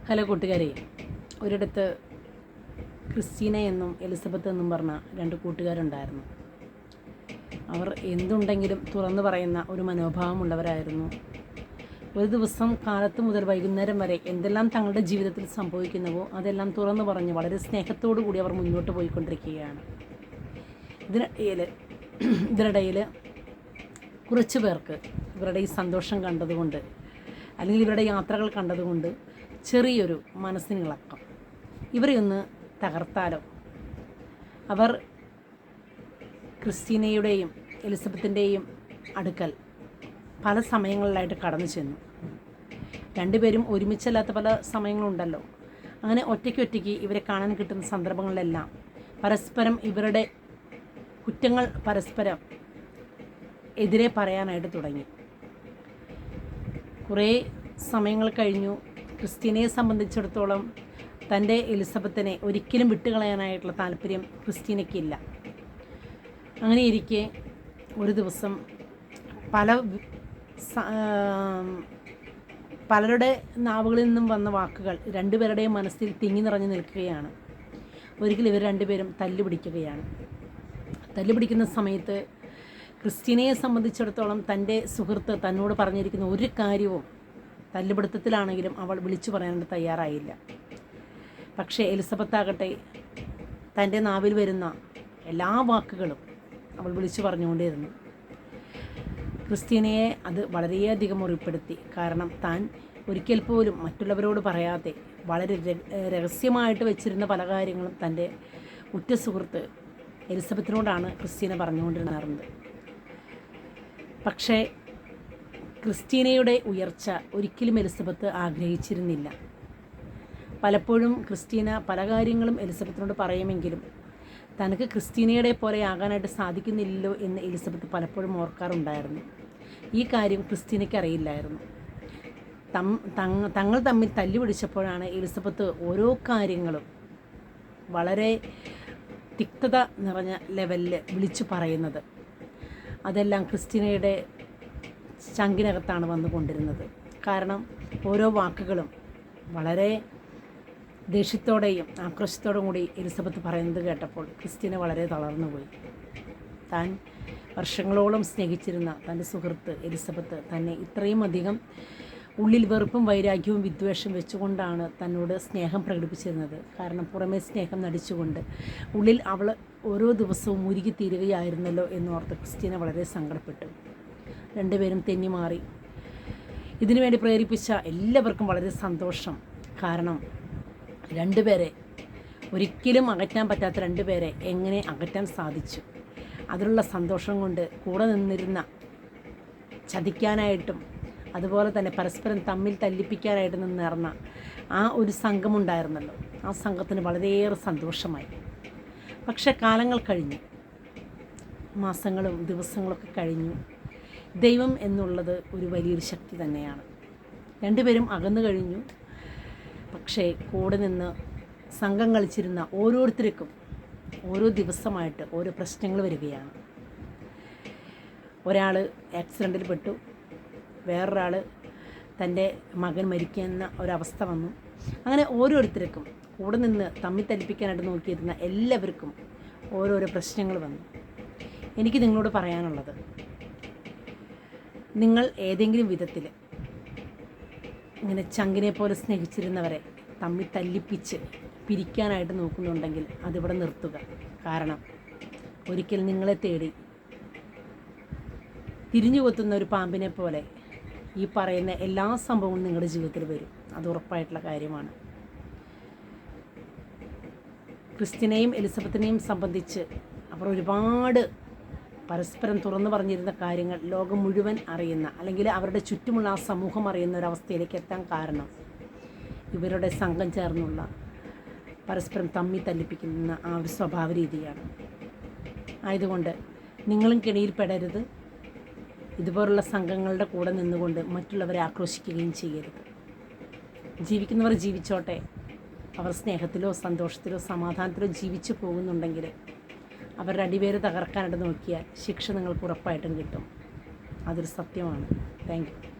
Hello കൂട്ടുകാരെ, ഒരിടത്ത് Christina എന്നും എലിസബത്ത് എന്നും പറഞ്ഞ രണ്ട് കൂട്ടുകാരുണ്ടായിരുന്നു. അവർ എന്തുണ്ടെങ്കിലും തുറന്നു പറയുന്ന ഒരു മനോഭാവമുള്ളവരായിരുന്നു. ഒരു ദിവസം കാലത്ത് മുതൽ വൈകുന്നേരം വരെ എന്തെല്ലാം തങ്ങളുടെ ജീവിതത്തിൽ സംഭവിക്കുന്നുവോ അതെല്ലാം തുറന്നു പറഞ്ഞ് വളരെ സ്നേഹത്തോടു കൂടി അവർ മുന്നോട്ട് പോയിക്കൊണ്ടിരിക്കുകയാണ്. ഇതിനിടയിൽ കുറച്ച് പേർക്ക് ഇവരുടെ ഈ സന്തോഷം കണ്ടതുകൊണ്ട്, അല്ലെങ്കിൽ ഇവരുടെ യാത്രകൾ കണ്ടതുകൊണ്ട് ചെറിയൊരു മനസ്സിനിളക്കം. ഇവരെ ഒന്ന് തകർത്താലോ? അവർ ക്രിസ്റ്റീനയുടെയും എലിസബത്തിൻ്റെയും അടുക്കൽ പല സമയങ്ങളിലായിട്ട് കടന്നു ചെന്നു. രണ്ടുപേരും ഒരുമിച്ചല്ലാത്ത പല സമയങ്ങളുണ്ടല്ലോ. അങ്ങനെ ഒറ്റയ്ക്ക് ഇവരെ കാണാൻ കിട്ടുന്ന സന്ദർഭങ്ങളിലെല്ലാം പരസ്പരം ഇവരുടെ കുറ്റങ്ങൾ പരസ്പരം എതിരെ പറയാനായിട്ട് തുടങ്ങി. കുറേ സമയങ്ങൾ കഴിഞ്ഞു. ക്രിസ്റ്റീനയെ സംബന്ധിച്ചിടത്തോളം തൻ്റെ എലിസബത്തിനെ ഒരിക്കലും വിട്ടുകളയാനായിട്ടുള്ള താല്പര്യം ക്രിസ്റ്റീനയ്ക്കില്ല. അങ്ങനെ ഇരിക്കെ ഒരു ദിവസം പലരുടെ നാവുകളിൽ നിന്നും വന്ന വാക്കുകൾ രണ്ടുപേരുടെയും മനസ്സിൽ തിങ്ങി നിറഞ്ഞു നിൽക്കുകയാണ്. ഒരിക്കൽ ഇവർ രണ്ടുപേരും തല്ലുപിടിക്കുകയാണ്. തല്ലുപിടിക്കുന്ന സമയത്ത് ക്രിസ്റ്റീനയെ സംബന്ധിച്ചിടത്തോളം തൻ്റെ സുഹൃത്ത് തന്നോട് പറഞ്ഞിരിക്കുന്ന ഒരു കാര്യവും തല്ലുപിടുത്തത്തിലാണെങ്കിലും അവൾ വിളിച്ചു പറയാനായിട്ട് തയ്യാറായില്ല. പക്ഷേ എലിസബത്താകട്ടെ തൻ്റെ നാവിൽ വരുന്ന എല്ലാ വാക്കുകളും അവൾ വിളിച്ചു പറഞ്ഞുകൊണ്ടിരുന്നു. ക്രിസ്റ്റീനയെ അത് വളരെയധികം മുറിപ്പെടുത്തി. കാരണം താൻ ഒരിക്കൽ പോലും മറ്റുള്ളവരോട് പറയാതെ വളരെ രഹസ്യമായിട്ട് വെച്ചിരുന്ന പല കാര്യങ്ങളും തൻ്റെ ഉറ്റ സുഹൃത്ത് എലിസബത്തിനോടാണ് ക്രിസ്റ്റീന പറഞ്ഞുകൊണ്ടിരുന്നത്. പക്ഷേ ക്രിസ്റ്റീനയുടെ ഉയർച്ച ഒരിക്കലും എലിസബത്ത് ആഗ്രഹിച്ചിരുന്നില്ല. പലപ്പോഴും ക്രിസ്റ്റീന പല കാര്യങ്ങളും എലിസബത്തിനോട് പറയുമെങ്കിലും തനിക്ക് ക്രിസ്റ്റീനയുടെ പോലെ ആകാനായിട്ട് സാധിക്കുന്നില്ലല്ലോ എന്ന് എലിസബത്ത് പലപ്പോഴും ഓർക്കാറുണ്ടായിരുന്നു. ഈ കാര്യം ക്രിസ്റ്റീനയ്ക്ക് അറിയില്ലായിരുന്നു. തങ്ങൾ തമ്മിൽ തല്ലുപിടിച്ചപ്പോഴാണ് എലിസബത്ത് ഓരോ കാര്യങ്ങളും വളരെ തിക്തത നിറഞ്ഞ ലെവലിൽ വിളിച്ചു പറയുന്നത്. അതെല്ലാം ക്രിസ്റ്റീനയുടെ ചങ്കിനകത്താണ് വന്നുകൊണ്ടിരുന്നത്. കാരണം ഓരോ വാക്കുകളും വളരെ ദേഷ്യത്തോടെയും ആക്രോശത്തോടും കൂടി എലിസബത്ത് പറയുന്നത് കേട്ടപ്പോൾ ക്രിസ്റ്റീന വളരെ തളർന്നുപോയി. താൻ വർഷങ്ങളോളം സ്നേഹിച്ചിരുന്ന തൻ്റെ സുഹൃത്ത് എലിസബത്ത് തന്നെ ഇത്രയും അധികം ഉള്ളിൽ വെറുപ്പും വൈരാഗ്യവും വിദ്വേഷം വെച്ചുകൊണ്ടാണ് തന്നോട് സ്നേഹം പ്രകടിപ്പിച്ചിരുന്നത്. കാരണം പുറമേ സ്നേഹം നടിച്ചുകൊണ്ട് ഉള്ളിൽ അവൾ ഓരോ ദിവസവും മുരുകി തീരുകയായിരുന്നല്ലോ എന്നോർത്ത് ക്രിസ്റ്റീന വളരെ സങ്കടപ്പെട്ടു. രണ്ടുപേരും തെന്നിമാറി. ഇതിനുവേണ്ടി പ്രേരിപ്പിച്ച എല്ലാവർക്കും വളരെ സന്തോഷം. കാരണം രണ്ടുപേരെ ഒരിക്കലും അകറ്റാൻ പറ്റാത്ത രണ്ടുപേരെ എങ്ങനെ അകറ്റാൻ സാധിച്ചു. അതിലുള്ള സന്തോഷം കൊണ്ട് കൂടെ നിന്നിരുന്ന ചതിക്കാനായിട്ടും അതുപോലെ തന്നെ പരസ്പരം തമ്മിൽ തല്ലിപ്പിക്കാനായിട്ട് നിന്നിറന്ന ആ ഒരു സംഘമുണ്ടായിരുന്നല്ലോ, ആ സംഘത്തിന് വളരെയേറെ സന്തോഷമായി. പക്ഷെ കാലങ്ങൾ കഴിഞ്ഞു, മാസങ്ങളും ദിവസങ്ങളൊക്കെ കഴിഞ്ഞു. ദൈവം എന്നുള്ളത് ഒരു വലിയൊരു ശക്തി തന്നെയാണ്. രണ്ടുപേരും അകന്നു കഴിഞ്ഞു. പക്ഷേ കൂടെ നിന്ന് സംഘം കളിച്ചിരുന്ന ഓരോരുത്തർക്കും ഓരോ ദിവസമായിട്ട് ഓരോ പ്രശ്നങ്ങൾ വരികയാണ്. ഒരാൾ ആക്സിഡൻറ്റിൽ പെട്ടു, വേറൊരാൾ തൻ്റെ മകൻ മരിക്കുന്ന ഒരവസ്ഥ വന്നു. അങ്ങനെ ഓരോരുത്തർക്കും കൂടെ നിന്ന് തമ്മിൽ തല്ലിപ്പിക്കാനായിട്ട് നോക്കിയിരുന്ന എല്ലാവർക്കും ഓരോരോ പ്രശ്നങ്ങൾ വന്നു. എനിക്ക് നിങ്ങളോട് പറയാനുള്ളത്, നിങ്ങൾ ഏതെങ്കിലും വിധത്തിൽ ഇങ്ങനെ ചങ്കിനെ പോലെ സ്നേഹിച്ചിരുന്നവരെ തമ്മിൽ തല്ലിപ്പിച്ച് പിരിക്കാനായിട്ട് നോക്കുന്നുണ്ടെങ്കിൽ അതിവിടെ നിർത്തുക. കാരണം ഒരിക്കൽ നിങ്ങളെ തേടി തിരിഞ്ഞു കൊത്തുന്ന ഒരു പാമ്പിനെ പോലെ ഈ പറയുന്ന എല്ലാ സംഭവങ്ങളും നിങ്ങളുടെ ജീവിതത്തിൽ വരും. അത് ഉറപ്പായിട്ടുള്ള കാര്യമാണ്. ക്രിസ്റ്റീനയും എലിസബത്തിനെയും സംബന്ധിച്ച് അവർ ഒരുപാട് പരസ്പരം തുറന്നു പറഞ്ഞിരുന്ന കാര്യങ്ങൾ ലോകം മുഴുവൻ അറിയുന്ന, അല്ലെങ്കിൽ അവരുടെ ചുറ്റുമുള്ള ആ സമൂഹം അറിയുന്ന ഒരവസ്ഥയിലേക്ക് എത്താൻ കാരണം ഇവരുടെ സംഘം ചേർന്നുള്ള പരസ്പരം തമ്മി തല്ലിപ്പിക്കുന്ന ആ ഒരു സ്വഭാവ രീതിയാണ്. ആയതുകൊണ്ട് നിങ്ങളും കെണിയിൽപ്പെടരുത്. ഇതുപോലുള്ള സംഘങ്ങളുടെ കൂടെ നിന്നുകൊണ്ട് മറ്റുള്ളവരെ ആക്രോശിക്കുകയും ചെയ്യരുത്. ജീവിക്കുന്നവർ ജീവിച്ചോട്ടെ. അവർ സ്നേഹത്തിലോ സന്തോഷത്തിലോ സമാധാനത്തിലോ ജീവിച്ചു പോകുന്നുണ്ടെങ്കിൽ അവരുടെ അടിവേര് തകർക്കാനായിട്ട് നോക്കിയാൽ ശിക്ഷ നിങ്ങൾക്ക് ഉറപ്പായിട്ടും കിട്ടും. അതൊരു സത്യമാണ്. Thank you.